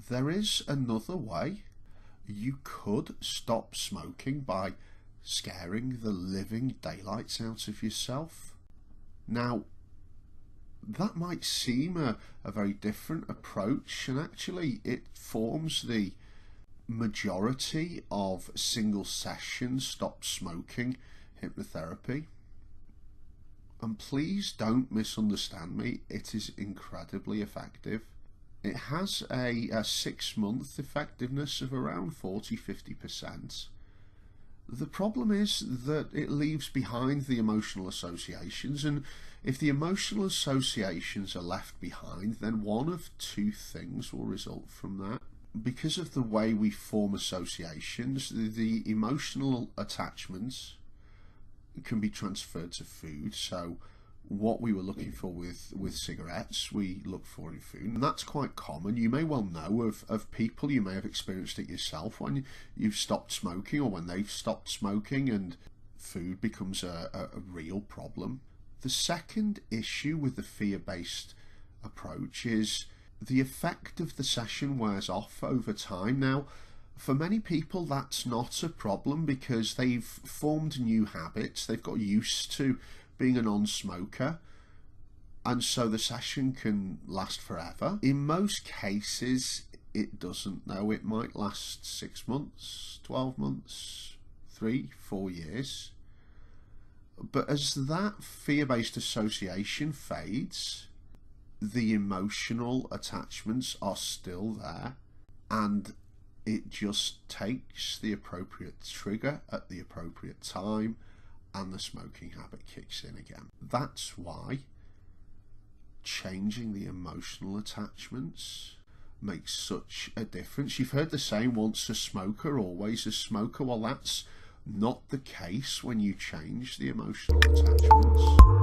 there is another way. You could stop smoking by scaring the living daylights out of yourself. Now, that might seem a very different approach, and actually it forms the majority of single session stop smoking hypnotherapy. And please don't misunderstand me, it is incredibly effective. It has a 6-month effectiveness of around 40–50%. The problem is that it leaves behind the emotional associations, and if the emotional associations are left behind, then one of two things will result from that. Because of the way we form associations, the emotional attachments can be transferred to food. So what we were looking for with cigarettes, we look for in food, and that's quite common. You may well know of people, you may have experienced it yourself, when you've stopped smoking or when they've stopped smoking and food becomes a real problem. The second issue with the fear-based approach is the effect of the session wears off over time. Now, for many people that's not a problem because they've formed new habits, they've got used to being a non-smoker, and so the session can last forever. In most cases it doesn't, though. It might last 6 months, 12 months, 3–4 years. But as that fear-based association fades, the emotional attachments are still there, and it just takes the appropriate trigger at the appropriate time and the smoking habit kicks in again. That's why changing the emotional attachments makes such a difference. You've heard the saying, once a smoker, always a smoker. Well, that's not the case when you change the emotional attachments.